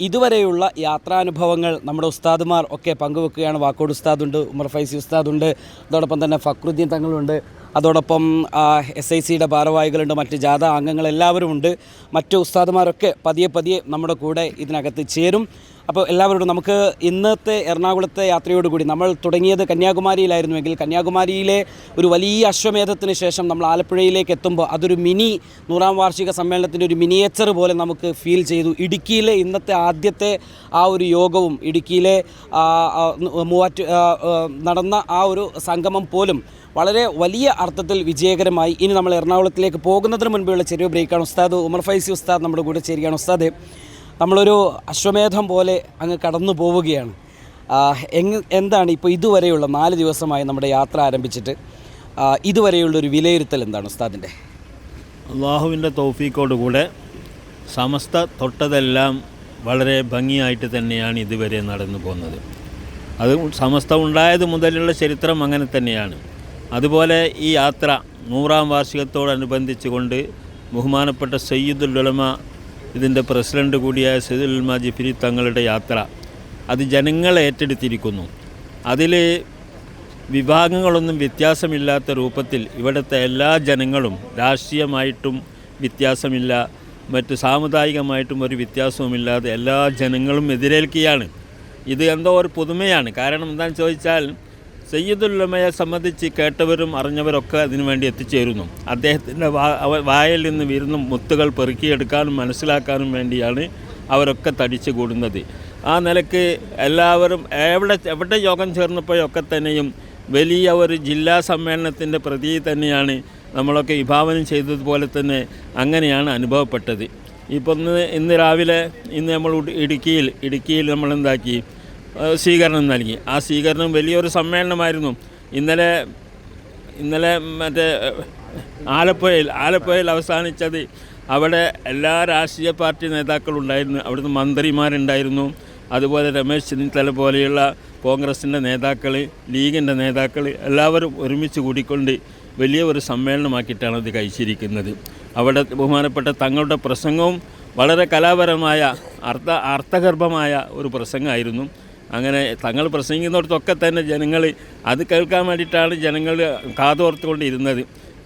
ഇതുവരെയുള്ള യാത്രാനുഭവങ്ങൾ നമ്മുടെ ഉസ്താദുമാർ ഒക്കെ പങ്കുവെക്കുകയാണ്. വാക്കോട് ഉസ്താദുണ്ട്, ഉമർ ഫൈസി ഉസ്താദുണ്ട്, അതോടൊപ്പം തന്നെ ഫക്രുദ്ദീൻ തങ്ങളുണ്ട്, അതോടൊപ്പം SICയുടെ ഭാരവാഹികളുണ്ട്, മറ്റ് ജാഥ അംഗങ്ങളെല്ലാവരും ഉണ്ട്. മറ്റ് ഉസ്താദുമാരൊക്കെ പതിയെ നമ്മുടെ കൂടെ ഇതിനകത്ത് ചേരും. അപ്പോൾ എല്ലാവരോടും നമുക്ക് ഇന്നത്തെ എറണാകുളത്തെ യാത്രയോടുകൂടി നമ്മൾ തുടങ്ങിയത് കന്യാകുമാരിയിലായിരുന്നുവെങ്കിൽ കന്യാകുമാരിയിലെ ഒരു വലിയ അശ്വമേധത്തിന് ശേഷം നമ്മൾ ആലപ്പുഴയിലേക്ക് എത്തുമ്പോൾ അതൊരു മിനി 100ാം വാർഷിക സമ്മേളനത്തിൻ്റെ ഒരു മിനിയേച്ചർ പോലെ നമുക്ക് ഫീൽ ചെയ്തു. ഇടുക്കിയിലെ ഇന്നത്തെ ആദ്യത്തെ ആ ഒരു യോഗവും ഇടുക്കിയിലെ നടന്ന ആ ഒരു സംഗമം പോലും വളരെ വലിയ അർത്ഥത്തിൽ വിജയകരമായി. ഇനി നമ്മൾ എറണാകുളത്തിലേക്ക് പോകുന്നതിന് മുൻപുള്ള ചെറിയ ബ്രേക്കാണ്. ഉസ്താദ് ഉമർ ഫൈസി ഉസ്താദ് നമ്മുടെ കൂടെ ചേരുകയാണ്. ഉസ്താദ്, നമ്മളൊരു അശ്വമേധം പോലെ അങ്ങ് കടന്നു പോവുകയാണ്. എന്താണ് ഇപ്പോൾ ഇതുവരെയുള്ള 4 ദിവസമായി നമ്മുടെ യാത്ര ആരംഭിച്ചിട്ട് ഇതുവരെയുള്ളൊരു വിലയിരുത്തൽ എന്താണ് ഉസ്താദിൻ്റെ? അള്ളാഹുവിൻ്റെ തൗഫീക്കോടുകൂടെ സമസ്ത തൊട്ടതെല്ലാം വളരെ ഭംഗിയായിട്ട് തന്നെയാണ് ഇതുവരെ നടന്നു പോകുന്നത്. അത് സമസ്ത ഉണ്ടായത് മുതലുള്ള ചരിത്രം അങ്ങനെ തന്നെയാണ്. അതുപോലെ ഈ യാത്ര 100ാം വാർഷികത്തോടനുബന്ധിച്ച് കൊണ്ട് ബഹുമാനപ്പെട്ട സയ്യിദുൽ ഉലമ, ഇതിൻ്റെ പ്രസിഡൻ്റ് കൂടിയായ സയ്യിദുൽ ഉലമ ജിഫ്രി തങ്ങളുടെ യാത്ര അത് ജനങ്ങൾ ഏറ്റെടുത്തിരിക്കുന്നു. അതിൽ വിഭാഗങ്ങളൊന്നും വ്യത്യാസമില്ലാത്ത രൂപത്തിൽ ഇവിടുത്തെ എല്ലാ ജനങ്ങളും രാഷ്ട്രീയമായിട്ടും വ്യത്യാസമില്ല, മറ്റ് സാമുദായികമായിട്ടും ഒരു വ്യത്യാസവുമില്ലാതെ എല്ലാ ജനങ്ങളും എതിരേൽക്കുകയാണ്. ഇത് എന്തോ ഒരു പുതുമയാണ്. കാരണം എന്താണെന്ന് ചോദിച്ചാൽ സയ്യിദുൽ ഉലമയെ സംബന്ധിച്ച് കേട്ടവരും അറിഞ്ഞവരൊക്കെ അതിനു വേണ്ടി എത്തിച്ചേരുന്നു. അദ്ദേഹത്തിൻ്റെ വായിൽ നിന്ന് വരുന്ന മുത്തുകൾ പെറുക്കിയെടുക്കാനും മനസ്സിലാക്കാനും വേണ്ടിയാണ് അവരൊക്കെ തടിച്ചു കൂടുന്നത്. ആ നിലയ്ക്ക് എല്ലാവരും എവിടെ യോഗം ചേർന്നപ്പോഴൊക്കെ തന്നെയും വലിയ ഒരു ജില്ലാ സമ്മേളനത്തിൻ്റെ പ്രതി തന്നെയാണ് നമ്മളൊക്കെ വിഭാവനം ചെയ്തതുപോലെ തന്നെ അങ്ങനെയാണ് അനുഭവപ്പെട്ടത്. ഇപ്പം ഇന്ന് രാവിലെ നമ്മൾ ഇടുക്കിയിൽ നമ്മളെന്താക്കി സ്വീകരണം നൽകി. ആ സ്വീകരണം വലിയൊരു സമ്മേളനമായിരുന്നു. ഇന്നലെ മറ്റേ ആലപ്പുഴയിൽ അവസാനിച്ചത്. അവിടെ എല്ലാ രാഷ്ട്രീയ പാർട്ടി നേതാക്കളുണ്ടായിരുന്നു, അവിടുന്ന് മന്ത്രിമാരുണ്ടായിരുന്നു, അതുപോലെ രമേശ് ചെന്നിത്തല പോലെയുള്ള കോൺഗ്രസിൻ്റെ നേതാക്കൾ, ലീഗിൻ്റെ നേതാക്കൾ എല്ലാവരും ഒരുമിച്ച് കൂടിക്കൊണ്ട് വലിയ ഒരു സമ്മേളനമാക്കിയിട്ടാണ് അത് കഴിച്ചിരിക്കുന്നത്. അവിടെ ബഹുമാനപ്പെട്ട തങ്ങളുടെ പ്രസംഗവും വളരെ കലാപരമായ അർത്ഥഗർഭമായ ഒരു പ്രസംഗമായിരുന്നു. അങ്ങനെ തങ്ങൾ പ്രസംഗിക്കുന്നിടത്തൊക്കെ തന്നെ ജനങ്ങൾ അത് കേൾക്കാൻ വേണ്ടിയിട്ടാണ് ജനങ്ങൾ കാതോർത്തുകൊണ്ടിരുന്നത്.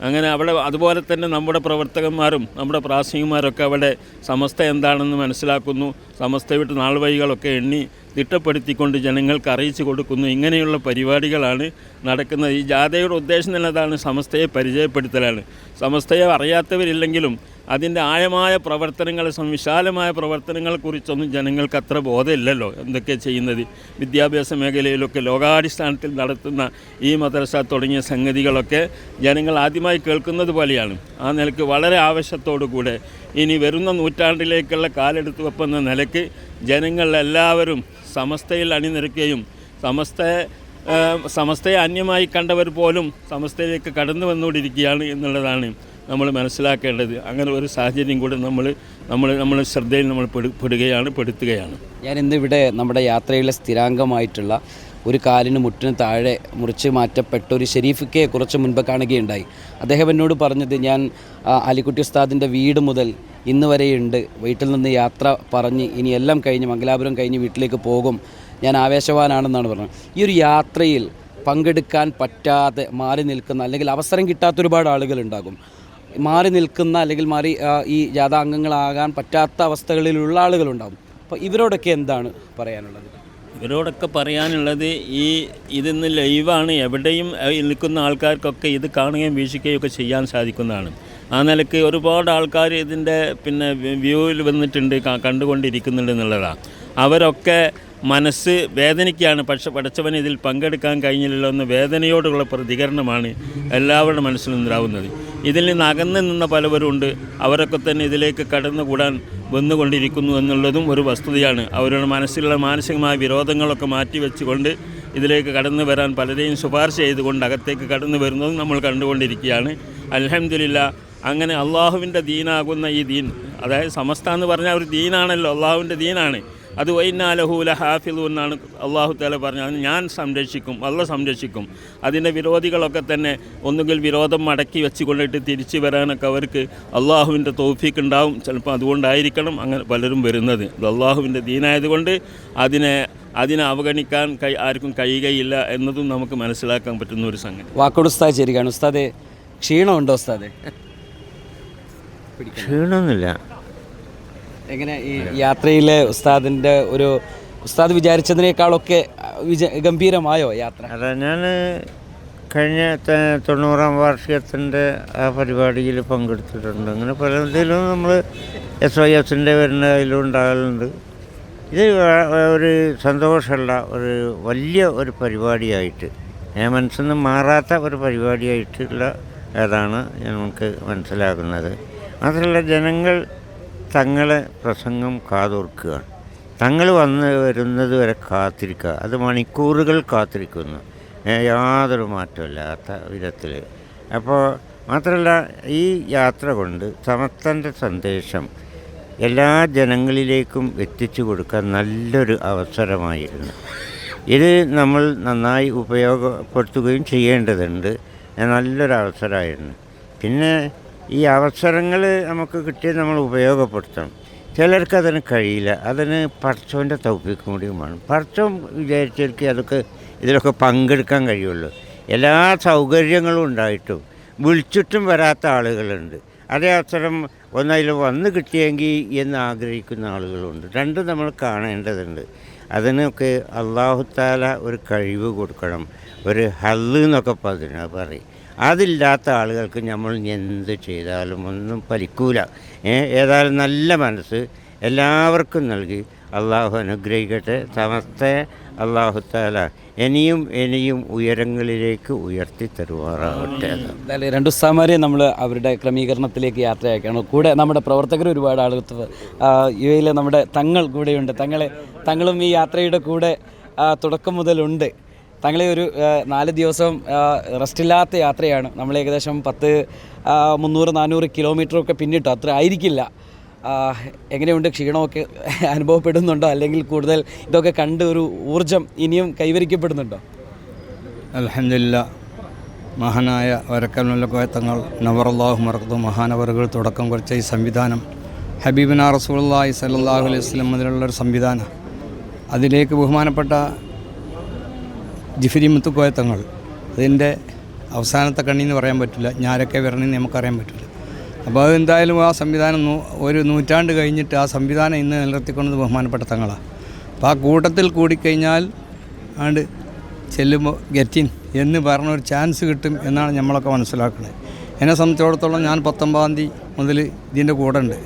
അങ്ങനെ അവിടെ അതുപോലെ തന്നെ നമ്മുടെ പ്രവർത്തകന്മാരും നമ്മുടെ പ്രാസംഗികന്മാരൊക്കെ അവിടെ സമസ്ത എന്താണെന്ന് മനസ്സിലാക്കുന്നു, സമസ്തയുടെ നാൾവഴികളൊക്കെ എണ്ണി തിട്ടപ്പെടുത്തിക്കൊണ്ട് ജനങ്ങൾക്ക് അറിയിച്ചു കൊടുക്കുന്നു. ഇങ്ങനെയുള്ള പരിപാടികളാണ് നടക്കുന്നത്. ഈ ജാഥയുടെ ഉദ്ദേശം തന്നെ അതാണ്, സമസ്തയെ പരിചയപ്പെടുത്തലാണ്. സമസ്തയെ അറിയാത്തവരില്ലെങ്കിലും അതിൻ്റെ ആഴമായ പ്രവർത്തനങ്ങൾ, വിശാലമായ പ്രവർത്തനങ്ങളെക്കുറിച്ചൊന്നും ജനങ്ങൾക്ക് അത്ര ബോധമില്ലല്ലോ. എന്തൊക്കെ ചെയ്യുന്നത് വിദ്യാഭ്യാസ മേഖലയിലൊക്കെ ലോകാടിസ്ഥാനത്തിൽ നടത്തുന്ന ഈ മദ്രസ തുടങ്ങിയ സംഗതികളൊക്കെ ജനങ്ങൾ ആദ്യമായി കേൾക്കുന്നത് പോലെയാണ്. ആ നിലയ്ക്ക് വളരെ ആവശ്യത്തോടു കൂടെ ഇനി വരുന്ന നൂറ്റാണ്ടിലേക്കുള്ള കാലെടുത്ത് വെക്കുന്ന നിലയ്ക്ക് ജനങ്ങളെല്ലാവരും സമസ്തയിൽ അണിനിരക്കുകയും സമസ്തയെ അന്യമായി കണ്ടവർ പോലും സമസ്തയിലേക്ക് കടന്നു വന്നുകൊണ്ടിരിക്കുകയാണ് എന്നുള്ളതാണ് നമ്മൾ മനസ്സിലാക്കേണ്ടത്. അങ്ങനെ ഒരു സാഹചര്യം കൂടെ നമ്മൾ ശ്രദ്ധയിൽ നമ്മൾ പെടുത്തുകയാണ്. ഞാൻ ഇന്നിവിടെ നമ്മുടെ യാത്രയിലെ സ്ഥിരാംഗമായിട്ടുള്ള ഒരു കാലിന് മുട്ടിന് താഴെ മുറിച്ച് മാറ്റപ്പെട്ട ഒരു ഷെരീഫിക്കെ കുറച്ച് മുൻപ് കാണുകയുണ്ടായി. അദ്ദേഹം എന്നോട് പറഞ്ഞത്, ഞാൻ അലിക്കുട്ടി ഉസ്താദിൻ്റെ വീട് മുതൽ ഇന്ന് വരെയുണ്ട്, വീട്ടിൽ നിന്ന് യാത്ര പറഞ്ഞ് ഇനി എല്ലാം കഴിഞ്ഞ് മംഗലാപുരം കഴിഞ്ഞ് വീട്ടിലേക്ക് പോകും, ഞാൻ ആവേശവാനാണെന്നാണ് പറഞ്ഞത്. ഈ ഒരു യാത്രയിൽ പങ്കെടുക്കാൻ പറ്റാതെ മാറി നിൽക്കുന്ന, അല്ലെങ്കിൽ അവസരം കിട്ടാത്ത ഒരുപാട് ആളുകളുണ്ടാകും. മാറി നിൽക്കുന്ന അല്ലെങ്കിൽ ഈ ജാഥാംഗങ്ങളാകാൻ പറ്റാത്ത അവസ്ഥകളിലുള്ള ആളുകളുണ്ടാകും. അപ്പോൾ ഇവരോടൊക്കെ എന്താണ് പറയാനുള്ളത്? ഇവരോടൊക്കെ പറയാനുള്ളത്, ഇതിന്ന് ലൈവാണ്, എവിടെയും നിൽക്കുന്ന ആൾക്കാർക്കൊക്കെ ഇത് കാണുകയും വീക്ഷിക്കുകയും ഒക്കെ ചെയ്യാൻ സാധിക്കുന്നതാണ്. ആ നിലയ്ക്ക് ഒരുപാട് ആൾക്കാർ ഇതിൻ്റെ വ്യൂവിൽ വന്നിട്ടുണ്ട്, കണ്ടുകൊണ്ടിരിക്കുന്നുണ്ട് എന്നുള്ളതാണ്. അവരൊക്കെ മനസ്സ് വേദനിക്കുകയാണ്. പക്ഷെ പഠിച്ചവന് ഇതിൽ പങ്കെടുക്കാൻ കഴിഞ്ഞില്ലല്ലോ എന്ന വേദനയോടുള്ള പ്രതികരണമാണ് എല്ലാവരുടെ മനസ്സിലുണ്ടാവുന്നത്. ഇതിൽ നിന്ന് അകന്നു നിന്ന പലവരുണ്ട്, അവരൊക്കെ തന്നെ ഇതിലേക്ക് കടന്നുകൂടാൻ വന്നുകൊണ്ടിരിക്കുന്നു എന്നുള്ളതും ഒരു വസ്തുതയാണ്. അവരുടെ മനസ്സിലുള്ള മാനസികമായ വിരോധങ്ങളൊക്കെ മാറ്റിവെച്ചുകൊണ്ട് ഇതിലേക്ക് കടന്നു വരാൻ പലരെയും ശുപാർശ ചെയ്തുകൊണ്ട് അകത്തേക്ക് കടന്നു വരുന്നതും നമ്മൾ കണ്ടുകൊണ്ടിരിക്കുകയാണ്. അൽഹംദുലില്ലാഹ് അങ്ങനെ അള്ളാഹുവിൻ്റെ ദീനാകുന്ന ഈ ദീൻ, അതായത് സമസ്ത എന്ന് പറഞ്ഞാൽ ഒരു ദീനാണല്ലോ, അള്ളാഹുവിൻ്റെ ദീനാണ്. അത് വൈനാലഹൂല ഹാഫിളു എന്നാണ് അള്ളാഹു തആല പറഞ്ഞത്. ഞാൻ സംരക്ഷിക്കും, അള്ളാഹ് സംരക്ഷിക്കും. അതിൻ്റെ വിരോധികളൊക്കെ തന്നെ ഒന്നുകിൽ വിരോധം മടക്കി വെച്ച് കൊണ്ടിട്ട് തിരിച്ചു വരാനൊക്കെ അവർക്ക് അള്ളാഹുവിൻ്റെ തൗഫീഖ് ഉണ്ടാവും. ചിലപ്പോൾ അതുകൊണ്ടായിരിക്കണം അങ്ങനെ പലരും വരുന്നത്. ഇത് അള്ളാഹുവിൻ്റെ ദീനായതുകൊണ്ട് അതിനെ അവഗണിക്കാൻ ആർക്കും കഴിയുകയില്ല എന്നതും നമുക്ക് മനസ്സിലാക്കാൻ പറ്റുന്ന ഒരു സംഗതി. വാക്കോട് ഉസ്താദ് ശരിയാണ്. ഉസ്താദെ, ക്ഷീണമുണ്ടോ ഉസ്താദെ? ക്ഷീണമൊന്നുമില്ല. എങ്ങനെ ഈ യാത്രയിലെ ഉസ്താദ് വിചാരിച്ചതിനേക്കാളൊക്കെ ഗംഭീരമായോ യാത്ര? അതെ, ഞാൻ കഴിഞ്ഞ 90-ാം വാർഷികത്തിൻ്റെ ആ പരിപാടിയിൽ പങ്കെടുത്തിട്ടുണ്ട്. അങ്ങനെ പലതിലും നമ്മൾ SYSൻ്റെ വരുന്ന അതിലും ഉണ്ടാകലുണ്ട്. ഇത് ഒരു സന്തോഷമുള്ള ഒരു വലിയ ഒരു പരിപാടിയായിട്ട്, മനസ്സിൽ നിന്ന് മാറാത്ത ഒരു പരിപാടിയായിട്ടുള്ള അതാണ് നമുക്ക് മനസ്സിലാക്കുന്നത്. മാത്രമല്ല, ജനങ്ങൾ തങ്ങളെ പ്രസംഗം കാതോർക്കുകയാണ്. തങ്ങൾ വരുന്നത് വരെ കാത്തിരിക്കുക. അത് മണിക്കൂറുകൾ കാത്തിരിക്കുന്നു, യാതൊരു മാറ്റമില്ലാത്ത വിധത്തിൽ. അപ്പോൾ മാത്രമല്ല, ഈ യാത്ര കൊണ്ട് സമസ്തൻ്റെ സന്ദേശം എല്ലാ ജനങ്ങളിലേക്കും എത്തിച്ചു കൊടുക്കാൻ നല്ലൊരു അവസരമായിരുന്നു. ഇത് നമ്മൾ നന്നായി ഉപയോഗപ്പെടുത്തുകയും ചെയ്യേണ്ടതുണ്ട്. നല്ലൊരു അവസരമായിരുന്നു. പിന്നെ ഈ അവസരങ്ങൾ നമുക്ക് കിട്ടിയത് നമ്മൾ ഉപയോഗപ്പെടുത്തണം. ചിലർക്ക് അതിന് കഴിയില്ല. അതിന് പടച്ചോൻ്റെ തൗഫീഖ് കൂടിയും വേണം. പടച്ചോൻ വിചാരിച്ചവർക്ക് ഇതിലൊക്കെ പങ്കെടുക്കാൻ കഴിയുള്ളൂ. എല്ലാ സൗകര്യങ്ങളും ഉണ്ടായിട്ടും വിളിച്ചിട്ടും വരാത്ത ആളുകളുണ്ട്. അതേ അവസരം ഒന്നതിൽ വന്ന് കിട്ടിയെങ്കിൽ എന്ന് ആഗ്രഹിക്കുന്ന ആളുകളുണ്ട്. രണ്ടും നമ്മൾ കാണേണ്ടതുണ്ട്. അതിനൊക്കെ അല്ലാഹു തആല ഒരു കഴിവ് കൊടുക്കണം. ഒരു ഹല്ല് എന്നൊക്കെ പറയും. അതില്ലാത്ത ആളുകൾക്ക് നമ്മൾ എന്ത് ചെയ്താലും ഒന്നും ഫലിക്കൂല. ഏതായാലും നല്ല മനസ്സ് എല്ലാവർക്കും നൽകി അള്ളാഹു അനുഗ്രഹിക്കട്ടെ. സമസ്തയെ അല്ലാഹു തആല ഇനിയും ഉയരങ്ങളിലേക്ക് ഉയർത്തി തരുവാറാകട്ടെ. രണ്ട് ഉസ്താദുമാരെ നമ്മൾ അവരുടെ ക്രമീകരണത്തിലേക്ക് യാത്രയാക്കുകയാണ്. കൂടെ നമ്മുടെ പ്രവർത്തകർ ഒരുപാട് ആളുകൾ യുഎഇയിലെ നമ്മുടെ തങ്ങൾ കൂടെയുണ്ട്. തങ്ങളും ഈ യാത്രയുടെ കൂടെ തുടക്കം മുതലുണ്ട്. തങ്ങളെ ഒരു 4 ദിവസം റെസ്റ്റില്ലാത്ത യാത്രയാണ്. നമ്മൾ ഏകദേശം 300-400 കിലോമീറ്ററൊക്കെ പിന്നിട്ടു. അത്ര ആയിരിക്കില്ല. എങ്ങനെയുണ്ട്? ക്ഷീണമൊക്കെ അനുഭവപ്പെടുന്നുണ്ടോ? അല്ലെങ്കിൽ കൂടുതൽ ഇതൊക്കെ കണ്ട് ഒരു ഊർജം ഇനിയും കൈവരിക്കപ്പെടുന്നുണ്ടോ? അൽഹംദുലില്ലാഹ്, മഹാനായ വരക്കൽ തങ്ങൾ നവറല്ലാഹു മർഖദു മഹാനവറുകൾ തുടക്കം കുറിച്ച ഈ സംവിധാനം ഹബീബിന റസൂലുള്ളാഹി സ്വല്ലല്ലാഹു അലൈഹി വസല്ലം മുതലുള്ളൊരു സംവിധാനം. അതിലേക്ക് ബഹുമാനപ്പെട്ട ജിഫ്രി മുത്തുക്കോയ തങ്ങൾ, അതിൻ്റെ അവസാനത്തെ കണ്ണിന്ന് പറയാൻ പറ്റില്ല, ഞാരൊക്കെ വരണമെന്ന് നമുക്കറിയാൻ പറ്റില്ല. അപ്പോൾ അതെന്തായാലും ആ സംവിധാനം ഒരു നൂറ്റാണ്ട് കഴിഞ്ഞിട്ട് ആ സംവിധാനം ഇന്ന് നിലനിർത്തിക്കൊണ്ടത് ബഹുമാനപ്പെട്ട തങ്ങളാണ്. അപ്പോൾ ആ കൂട്ടത്തിൽ കൂടിക്കഴിഞ്ഞാൽ ചെല്ലുമ്പോൾ ഗെറ്റിൻ എന്ന് പറഞ്ഞൊരു ചാൻസ് കിട്ടും എന്നാണ് നമ്മളൊക്കെ മനസ്സിലാക്കുന്നത്. എന്നെ സംബന്ധിച്ചിടത്തോളം ഞാൻ 19-ാം തീയതി മുതൽ ഇതിൻ്റെ കൂടെ ഉണ്ട്.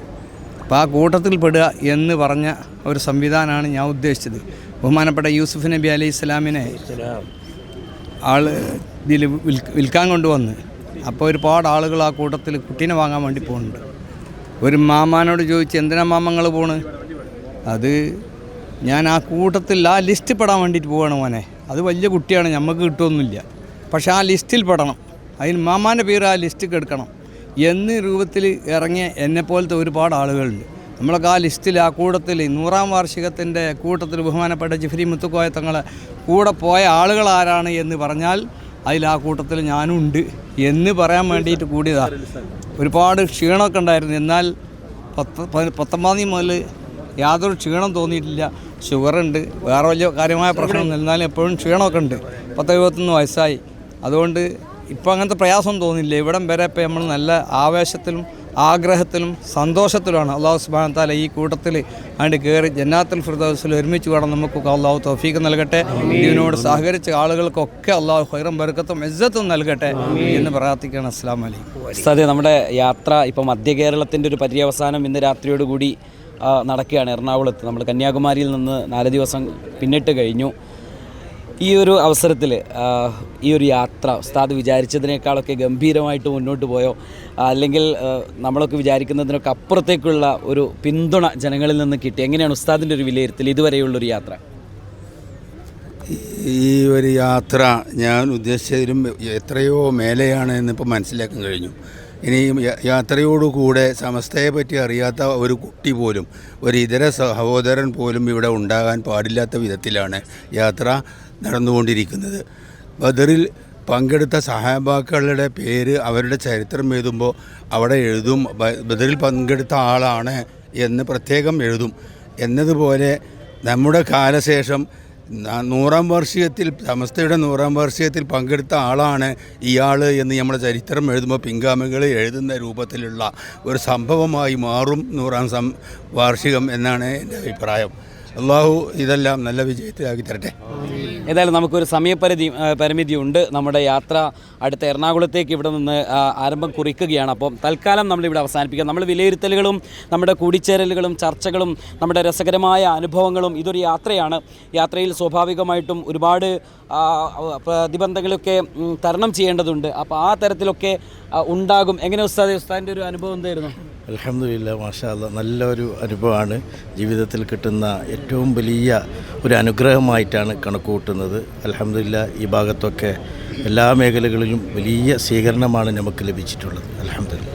അപ്പോൾ ആ കൂട്ടത്തിൽ പെടുക എന്ന് പറഞ്ഞ ഒരു സംവിധാനമാണ് ഞാൻ ഉദ്ദേശിച്ചത്. ബഹുമാനപ്പെട്ട യൂസുഫ് നബി അലൈഹി സ്വലാമിനെ ഇതിൽ വിൽക്കാൻ കൊണ്ടുവന്ന്, അപ്പോൾ ഒരുപാട് ആളുകൾ ആ കൂട്ടത്തിൽ കുട്ടീനെ വാങ്ങാൻ വേണ്ടി പോകുന്നുണ്ട്. ഒരു മാമാനോട് ചോദിച്ച്, എന്തിനാ മാമങ്ങൾ പോണ്? അത് ഞാൻ ആ കൂട്ടത്തിൽ ആ ലിസ്റ്റ് പെടാൻ വേണ്ടിയിട്ട് പോവാണ് മോനെ. അത് വലിയ കുട്ടിയാണ്, നമുക്ക് കിട്ടുമൊന്നുമില്ല, പക്ഷേ ആ ലിസ്റ്റിൽ പെടണം, അതിന് മാമാൻ്റെ പേര് ആ ലിസ്റ്റിൽ എടുക്കണം എന്ന രൂപത്തിൽ ഇറങ്ങിയ എന്നെപ്പോലത്തെ ഒരുപാട് ആളുകളുണ്ട്. നമ്മളൊക്കെ ആ ലിസ്റ്റിൽ, ആ കൂട്ടത്തിൽ 100-ാം വാർഷികത്തിൻ്റെ കൂട്ടത്തിൽ ബഹുമാനപ്പെട്ട ജിഫ്രി മുത്തുക്കോയ തങ്ങളെ കൂടെ പോയ ആളുകൾ ആരാണ് എന്ന് പറഞ്ഞാൽ അതിൽ ആ കൂട്ടത്തിൽ ഞാനും ഉണ്ട് എന്ന് പറയാൻ വേണ്ടിയിട്ട് കൂടിയതാണ്. ഒരുപാട് ക്ഷീണമൊക്കെ ഉണ്ടായിരുന്നു. എന്നാൽ 19-ാം തീയതി മുതൽ യാതൊരു ക്ഷീണം തോന്നിയിട്ടില്ല. ഷുഗറുണ്ട്, വേറെ വലിയ കാര്യമായ പ്രശ്നമൊന്നും, എന്നാലും എപ്പോഴും ക്ഷീണമൊക്കെ ഉണ്ട്. 10-71 വയസ്സായി. അതുകൊണ്ട് ഇപ്പോൾ അങ്ങനത്തെ പ്രയാസം തോന്നില്ല. ഇവിടം വരെ ഇപ്പോൾ നമ്മൾ നല്ല ആവേശത്തിലും ആഗ്രഹത്തിലും സന്തോഷത്തിലുമാണ്. അല്ലാഹു സുബ്ഹാനഹു തആല ഈ കൂട്ടത്തിൽ കയറി ജന്നാത്തുൽ ഫിർദൗസിൽ ഒരുമിച്ച് വേണം നമുക്കൊക്കെ അല്ലാഹു തൗഫീഖ് നൽകട്ടെ. ഇതിനോട് സഹകരിച്ച ആളുകൾക്കൊക്കെ അല്ലാഹു ഖൈറും ബർക്കത്തും ഇസ്സത്തും നൽകട്ടെ എന്ന് പ്രാർത്ഥിക്കുകയാണ്. അസ്സലാമു അലൈക്കും. ഉസ്താദേ, നമ്മുടെ യാത്ര ഇപ്പോൾ മധ്യ കേരളത്തിൻ്റെ ഒരു പര്യവസാനം ഇന്ന് രാത്രിയോടുകൂടി നടക്കുകയാണ്. എറണാകുളത്ത് നമ്മൾ കന്യാകുമാരിയിൽ നിന്ന് 4 ദിവസം പിന്നിട്ട് കഴിഞ്ഞു. ഈ ഒരു അവസരത്തിൽ ഈ ഒരു യാത്ര ഉസ്താദ് വിചാരിച്ചതിനേക്കാളൊക്കെ ഗംഭീരമായിട്ട് മുന്നോട്ട് പോയോ? അല്ലെങ്കിൽ നമ്മളൊക്കെ വിചാരിക്കുന്നതിനൊക്കെ അപ്പുറത്തേക്കുള്ള ഒരു പിന്തുണ ജനങ്ങളിൽ നിന്ന് കിട്ടി? എങ്ങനെയാണ് ഉസ്താദിൻ്റെ ഒരു വിലയിരുത്തൽ ഇതുവരെയുള്ളൊരു യാത്ര? ഈ ഒരു യാത്ര ഞാൻ ഉദ്ദേശിച്ചതിലും എത്രയോ മേലെയാണ് എന്നിപ്പോൾ മനസ്സിലാക്കാൻ കഴിഞ്ഞു. ഇനി യാത്രയോടുകൂടെ സമസ്തയെ പറ്റി അറിയാത്ത ഒരു കുട്ടി പോലും, ഒരു ഇതര സഹോദരൻ പോലും ഇവിടെ ഉണ്ടാകാൻ പാടില്ലാത്ത വിധത്തിലാണ് യാത്ര നടന്നുകൊണ്ടിരിക്കുന്നത്. ബദറിൽ പങ്കെടുത്ത സഹാബാക്കളുടെ പേര്, അവരുടെ ചരിത്രം എഴുതുമ്പോൾ അവിടെ എഴുതും ബദറിൽ പങ്കെടുത്ത ആളാണ് എന്ന് പ്രത്യേകം എഴുതും. എന്നതുപോലെ നമ്മുടെ കാലശേഷം 100-ാം വാർഷികത്തിൽ, സമസ്തയുടെ 100-ാം വാർഷികത്തിൽ പങ്കെടുത്ത ആളാണ് ഇയാൾ എന്ന് നമ്മുടെ ചരിത്രം എഴുതുമ്പോൾ പിൻഗാമികൾ എഴുതുന്ന രൂപത്തിലുള്ള ഒരു സംഭവമായി മാറും 100-ാം വാർഷികം എന്നാണ് എൻ്റെ അഭിപ്രായം. അള്ളാഹു ഇതെല്ലാം നല്ല വിജയത്തിലാക്കി തരട്ടെ. ഏതായാലും നമുക്കൊരു പരിമിതി ഉണ്ട്. നമ്മുടെ യാത്ര അടുത്ത എറണാകുളത്തേക്ക് ഇവിടെ നിന്ന് ആരംഭം കുറിക്കുകയാണ്. അപ്പം തൽക്കാലം നമ്മളിവിടെ അവസാനിപ്പിക്കാം. നമ്മൾ വിലയിരുത്തലുകളും നമ്മുടെ കൂടിച്ചേരലുകളും ചർച്ചകളും നമ്മുടെ രസകരമായ അനുഭവങ്ങളും, ഇതൊരു യാത്രയാണ്. യാത്രയിൽ സ്വാഭാവികമായിട്ടും ഒരുപാട് പ്രതിബന്ധങ്ങളൊക്കെ തരണം ചെയ്യേണ്ടതുണ്ട്. അപ്പോൾ ആ തരത്തിലൊക്കെ ഉണ്ടാകും. എങ്ങനെ ഉസ്താദിൻ്റെ ഒരു അനുഭവം എന്തായിരുന്നു? അൽഹംദുലില്ലാ, മാഷാ അല്ലാഹ്, നല്ലൊരു അനുഭവമാണ്. ജീവിതത്തിൽ കിട്ടുന്ന ഏറ്റവും വലിയ ഒരു അനുഗ്രഹമായിട്ടാണ് കണക്കുകൂട്ടുന്നത്. അൽഹംദുലില്ലാ, ഈ ഭാഗത്തൊക്കെ എല്ലാ മേഖലകളിലും വലിയ സ്വീകരണമാണ് നമുക്ക് ലഭിച്ചിട്ടുള്ളത്. അൽഹംദുലില്ലാ.